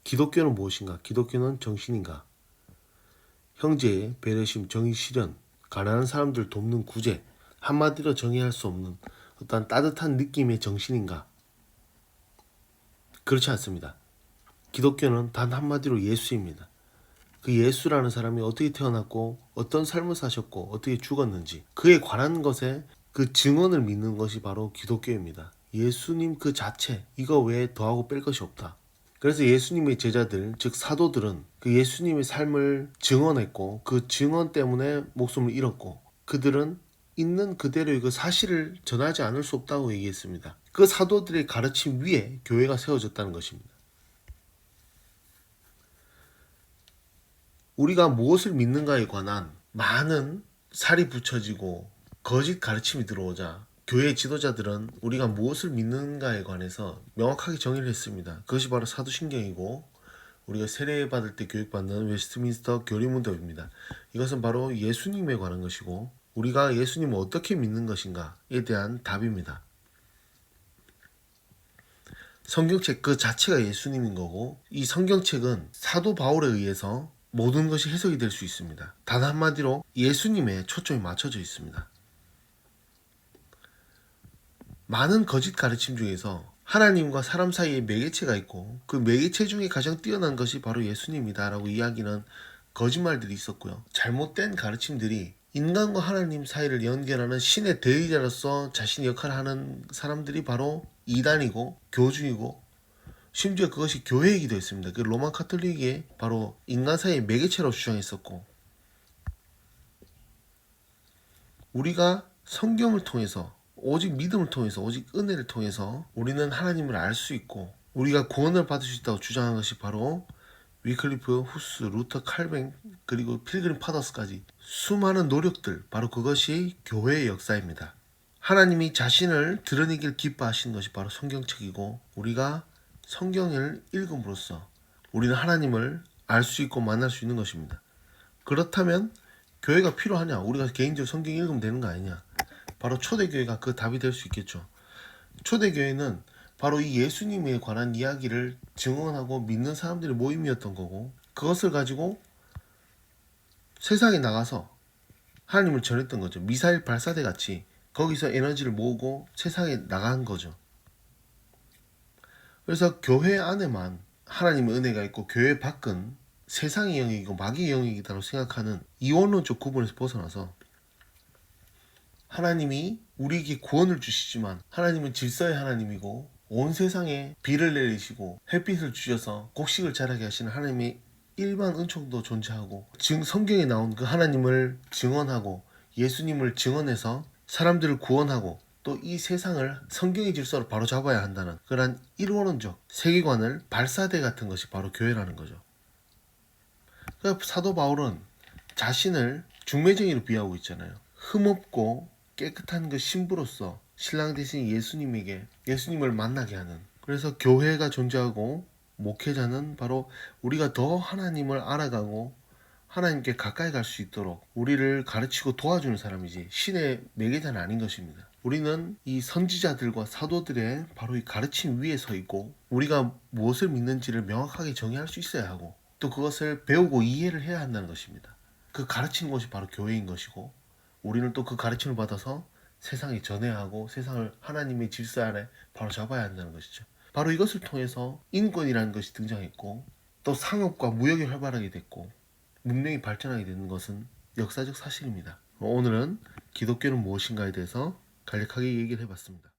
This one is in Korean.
기독교는 무엇인가? 기독교는 정신인가? 형제의 배려심, 정의 실현, 가난한 사람들 돕는 구제, 한마디로 정의할 수 없는 어떤 따뜻한 느낌의 정신인가? 그렇지 않습니다. 기독교는 단 한마디로 예수입니다. 그 예수라는 사람이 어떻게 태어났고 어떤 삶을 사셨고 어떻게 죽었는지 그에 관한 것에 그 증언을 믿는 것이 바로 기독교입니다. 예수님 그 자체, 이거 외에 더하고 뺄 것이 없다. 그래서 예수님의 제자들, 즉 사도들은 그 예수님의 삶을 증언했고 그 증언 때문에 목숨을 잃었고 그들은 있는 그대로의 그 사실을 전하지 않을 수 없다고 얘기했습니다. 그 사도들의 가르침 위에 교회가 세워졌다는 것입니다. 우리가 무엇을 믿는가에 관한 많은 살이 붙여지고 거짓 가르침이 들어오자 교회 지도자들은 우리가 무엇을 믿는가에 관해서 명확하게 정의를 했습니다. 그것이 바로 사도신경이고 우리가 세례받을 때 교육받는 웨스트민스터 교리문답입니다. 이것은 바로 예수님에 관한 것이고 우리가 예수님을 어떻게 믿는 것인가에 대한 답입니다. 성경책 그 자체가 예수님인 거고 이 성경책은 사도 바울에 의해서 모든 것이 해석이 될 수 있습니다. 단 한마디로 예수님에 초점이 맞춰져 있습니다. 많은 거짓 가르침 중에서 하나님과 사람 사이에 매개체가 있고 그 매개체 중에 가장 뛰어난 것이 바로 예수님이다 라고 이야기는 거짓말들이 있었고요. 잘못된 가르침들이 인간과 하나님 사이를 연결하는 신의 대의자로서 자신의 역할을 하는 사람들이 바로 이단이고 교주이고 심지어 그것이 교회이기도 했습니다. 그 로마 카톨릭이 바로 인간 사이의 매개체로 주장했었고 우리가 성경을 통해서 오직 믿음을 통해서 오직 은혜를 통해서 우리는 하나님을 알 수 있고 우리가 구원을 받을 수 있다고 주장한 것이 바로 위클리프, 후스, 루터, 칼뱅 그리고 필그림 파더스까지 수많은 노력들 바로 그것이 교회의 역사입니다. 하나님이 자신을 드러내길 기뻐하신 것이 바로 성경책이고 우리가 성경을 읽음으로써 우리는 하나님을 알 수 있고 만날 수 있는 것입니다. 그렇다면 교회가 필요하냐? 우리가 개인적으로 성경 읽으면 되는 거 아니냐? 바로 초대교회가 그 답이 될 수 있겠죠. 초대교회는 바로 이 예수님에 관한 이야기를 증언하고 믿는 사람들의 모임이었던 거고 그것을 가지고 세상에 나가서 하나님을 전했던 거죠. 미사일 발사대 같이 거기서 에너지를 모으고 세상에 나간 거죠. 그래서 교회 안에만 하나님의 은혜가 있고 교회 밖은 세상의 영역이고 마귀의 영역이라고 생각하는 이원론적 구분에서 벗어나서 하나님이 우리에게 구원을 주시지만 하나님은 질서의 하나님이고 온 세상에 비를 내리시고 햇빛을 주셔서 곡식을 자라게 하시는 하나님의 일반 은총도 존재하고 지금 성경에 나온 그 하나님을 증언하고 예수님을 증언해서 사람들을 구원하고 또 이 세상을 성경의 질서로 바로잡아야 한다는 그러한 일원론적 세계관을 발사대 같은 것이 바로 교회라는 거죠. 그러니까 사도 바울은 자신을 중매쟁이로 비하하고 있잖아요. 흠없고 깨끗한 그 신부로서 신랑 대신 예수님에게 예수님을 만나게 하는 그래서 교회가 존재하고 목회자는 바로 우리가 더 하나님을 알아가고 하나님께 가까이 갈 수 있도록 우리를 가르치고 도와주는 사람이지 신의 매개자는 아닌 것입니다. 우리는 이 선지자들과 사도들의 바로 이 가르침 위에 서 있고 우리가 무엇을 믿는지를 명확하게 정의할 수 있어야 하고 또 그것을 배우고 이해를 해야 한다는 것입니다. 그 가르치는 것이 바로 교회인 것이고 우리는 또 그 가르침을 받아서 세상에 전해야 하고 세상을 하나님의 질서 아래 바로 잡아야 한다는 것이죠. 바로 이것을 통해서 인권이라는 것이 등장했고 또 상업과 무역이 활발하게 됐고 문명이 발전하게 되는 것은 역사적 사실입니다. 오늘은 기독교는 무엇인가에 대해서 간략하게 얘기를 해봤습니다.